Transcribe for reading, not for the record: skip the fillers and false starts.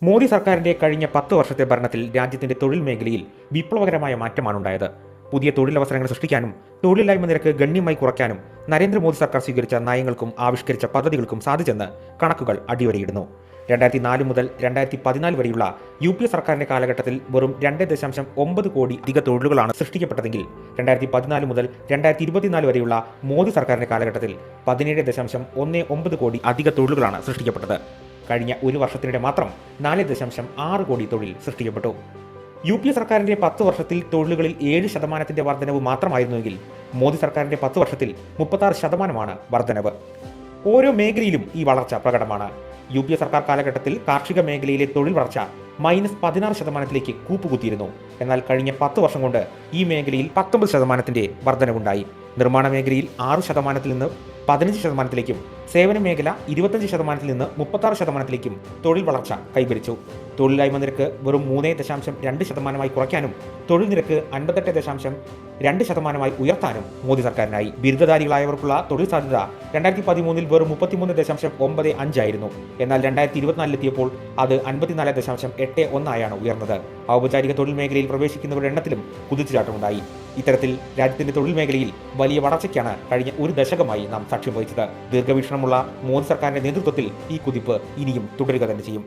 മോദി സർക്കാരിന്റെ കഴിഞ്ഞ 10 വർഷത്തെ ഭരണത്തിൽ രാജ്യത്തിന്റെ തൊഴിൽ മേഖലയിൽ വിപ്ലവകരമായ മാറ്റമാണുണ്ടായത്. പുതിയ തൊഴിലവസരങ്ങൾ സൃഷ്ടിക്കാനും തൊഴിലില്ലായ്മ നിരക്ക് ഗണ്യമായി കുറയ്ക്കാനും നരേന്ദ്രമോദി സർക്കാർ സ്വീകരിച്ച നയങ്ങൾക്കും ആവിഷ്കരിച്ച പദ്ധതികൾക്കും സാധിച്ചെന്ന് കണക്കുകൾ അടിവരയിടുന്നു. 2004 മുതൽ 2014 വരെയുള്ള UPA സർക്കാരിന്റെ കാലഘട്ടത്തിൽ വെറും 2.9 കോടി അധിക തൊഴിലുകളാണ് സൃഷ്ടിക്കപ്പെട്ടതെങ്കിൽ 2014 മുതൽ 2024 വരെയുള്ള മോദി സർക്കാരിന്റെ കാലഘട്ടത്തിൽ 17.19 കോടി അധിക തൊഴിലുകളാണ് സൃഷ്ടിക്കപ്പെട്ടത്. കഴിഞ്ഞ ഒരു വർഷത്തിനിടെ മാത്രം 4.6 കോടി തൊഴിൽ സൃഷ്ടിക്കപ്പെട്ടു. UPA സർക്കാരിന്റെ 10 വർഷത്തിൽ തൊഴിലുകളിൽ 7% വർധനവ് മാത്രമായിരുന്നുവെങ്കിൽ മോദി സർക്കാരിന്റെ 10 വർഷത്തിൽ 36% വർധനവ്. ഓരോ മേഖലയിലും ഈ വളർച്ച പ്രകടമാണ്. UPA സർക്കാർ കാലഘട്ടത്തിൽ കാർഷിക മേഖലയിലെ തൊഴിൽ വളർച്ച -16% കൂപ്പുകുത്തിയിരുന്നു. എന്നാൽ കഴിഞ്ഞ 10 വർഷം കൊണ്ട് ഈ മേഖലയിൽ 19% വർധനവുണ്ടായി. നിർമ്മാണ മേഖലയിൽ 6% നിന്ന് 15%, സേവന മേഖല 25% നിന്ന് 36% തൊഴിൽ വളർച്ച കൈവരിച്ചു. തൊഴിലില്ലായ്മ നിരക്ക് വെറും 3.2% കുറയ്ക്കാനും തൊഴിൽ നിരക്ക് 58.2% ഉയർത്താനും മോദി സർക്കാരിനായി. ബിരുദധാരികളായവർക്കുള്ള തൊഴിൽ സാധ്യത 2013 വെറും 33.95 ആയിരുന്നു. എന്നാൽ 2024 അത് 54.81 ഉയർന്നത്. ഔപചാരിക തൊഴിൽ മേഖലയിൽ പ്രവേശിക്കുന്നവരുടെ എണ്ണത്തിലും കുതിച്ചുചാട്ടമുണ്ടായി. ഇത്തരത്തിൽ രാജ്യത്തിന്റെ തൊഴിൽ മേഖലയിൽ വലിയ വളർച്ചയ്ക്കാണ് കഴിഞ്ഞ ഒരു ദശകമായി നാം സാക്ഷ്യം വഹിച്ചത്. ദീർഘവീക്ഷണമുള്ള മോദി സർക്കാരിന്റെ നേതൃത്വത്തിൽ ഈ കുതിപ്പ് ഇനിയും തുടരുക തന്നെ ചെയ്യും.